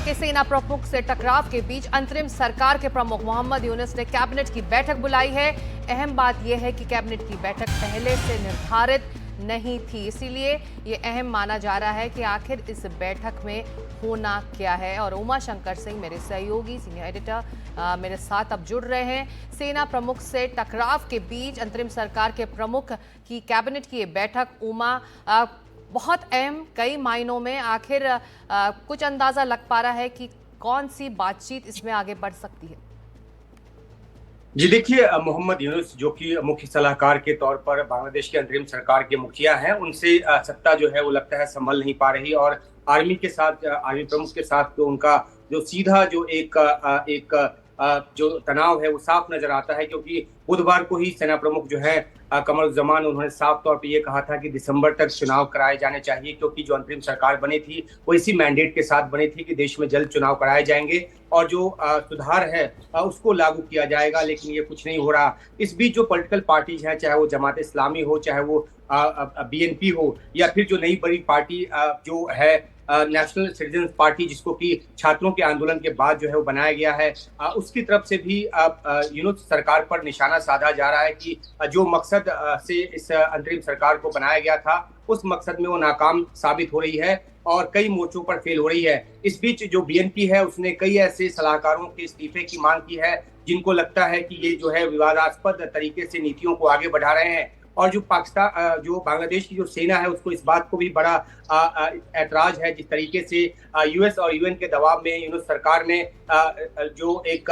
के सेना प्रमुख से टकराव के बीच अंतरिम सरकार के प्रमुख मोहम्मद यूनुस ने कैबिनेट की बैठक बुलाई है। अहम बात यह है कि कैबिनेट की बैठक पहले से निर्धारित नहीं थी, इसीलिए ये अहम माना जा रहा है कि आखिर इस बैठक में होना क्या है। और उमा शंकर सिंह मेरे सहयोगी सीनियर एडिटर मेरे साथ अब जुड़ रहे हैं। सेना प्रमुख से टकराव के बीच अंतरिम सरकार के प्रमुख की कैबिनेट की ये बैठक, उमा, बहुत अहम कई मायनों में, आखिर कुछ अंदाजा लग पा रहा है कि कौन सी बातचीत इसमें आगे बढ़ सकती है? जी देखिए, मोहम्मद यूनुस जो कि मुख्य सलाहकार के तौर पर बांग्लादेश की अंतरिम सरकार के मुखिया हैं, उनसे सत्ता जो है वो लगता है संभल नहीं पा रही। और आर्मी के साथ, आर्मी प्रमुख के साथ तो उनका जो सीधा जो एक जो तनाव है वो साफ नजर आता है, क्योंकि बुधवार को ही सेना प्रमुख जो है कमरुज्जमान, उन्होंने साफ तौर पे ये कहा था कि दिसंबर तक चुनाव कराए जाने चाहिए, क्योंकि जो अंतरिम सरकार बनी थी वो इसी मैंडेट के साथ बनी थी कि देश में जल्द चुनाव कराए जाएंगे और जो सुधार है उसको लागू किया जाएगा। लेकिन ये कुछ नहीं हो रहा। इस बीच जो पॉलिटिकल पार्टीज हैं, चाहे वो जमात इस्लामी हो, चाहे वो बीएनपी हो, या फिर जो नई बड़ी पार्टी जो है नेशनल सिटीजन पार्टी, जिसको कि छात्रों के आंदोलन के बाद जो है वो बनाया गया है, उसकी तरफ से भी यूनुस सरकार पर निशाना साधा जा रहा है कि जो मकसद से इस अंतरिम सरकार को बनाया गया था, उस मकसद में वो नाकाम साबित हो रही है और कई मोर्चों पर फेल हो रही है। इस बीच जो बीएनपी है, उसने कई ऐसे सलाहकारों के इस्तीफे की मांग की है जिनको लगता है कि ये जो है विवादास्पद तरीके से नीतियों को आगे बढ़ा रहे हैं। और जो पाकिस्तान, जो बांग्लादेश की जो सेना है, उसको इस बात को भी बड़ा ऐतराज है जिस तरीके से यूएस और यूएन के दबाव में यूनुस सरकार ने जो एक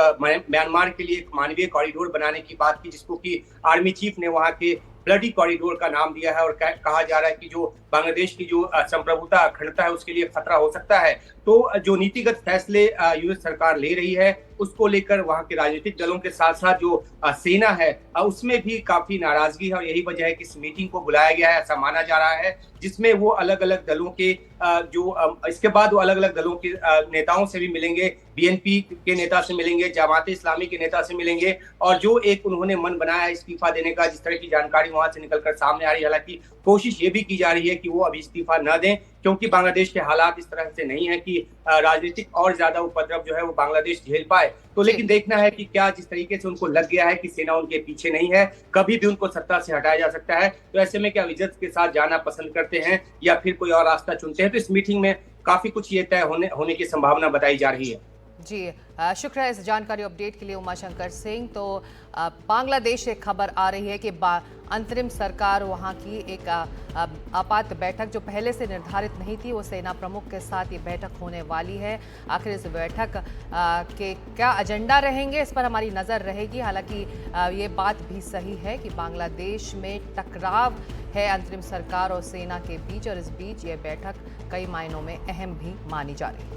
म्यांमार के लिए एक मानवीय कॉरिडोर बनाने की बात की, जिसको कि आर्मी चीफ ने वहां के ब्लडी कॉरिडोर का नाम दिया है। और कहा जा रहा है कि जो बांग्लादेश की जो संप्रभुता, अखंडता है, उसके लिए खतरा हो सकता है। तो जो नीतिगत फैसले यूएस सरकार ले रही है, उसको लेकर वहां के राजनीतिक दलों के साथ साथ जो सेना है, उसमें भी काफी नाराजगी है। और यही वजह है कि इस मीटिंग को बुलाया गया है, ऐसा माना जा रहा है, जिसमें वो अलग अलग दलों के इसके बाद वो अलग अलग दलों के नेताओं से भी मिलेंगे। बीएनपी के नेता से मिलेंगे, जमात इस्लामी के नेता से मिलेंगे, और जो एक उन्होंने मन बनाया है इस्तीफा देने का, जिस तरह की जानकारी वहां से निकलकर सामने आ रही है। हालांकि कोशिश ये भी की जा रही है कि वो अभी इस्तीफा न दें, क्योंकि बांग्लादेश के हालात इस तरह से नहीं है कि राजनीतिक और ज्यादा उपद्रव जो है वो बांग्लादेश झेल पाए। तो लेकिन देखना है कि क्या, जिस तरीके से उनको लग गया है कि सेना उनके पीछे नहीं है, कभी भी उनको सत्ता से हटाया जा सकता है, तो ऐसे में क्या विजय के साथ जाना पसंद करते हैं या फिर कोई और रास्ता चुनते हैं। तो इस मीटिंग में काफी कुछ ये तय होने की संभावना बताई जा रही है। जी, शुक्र है इस जानकारी अपडेट के लिए उमा शंकर सिंह। तो बांग्लादेश से खबर आ रही है कि अंतरिम सरकार वहां की एक आपात बैठक जो पहले से निर्धारित नहीं थी, वो सेना प्रमुख के साथ ये बैठक होने वाली है। आखिर इस बैठक के क्या एजेंडा रहेंगे, इस पर हमारी नज़र रहेगी। हालांकि ये बात भी सही है कि बांग्लादेश में टकराव है अंतरिम सरकार और सेना के बीच, और इस बीच ये बैठक कई मायनों में अहम भी मानी जा रही है।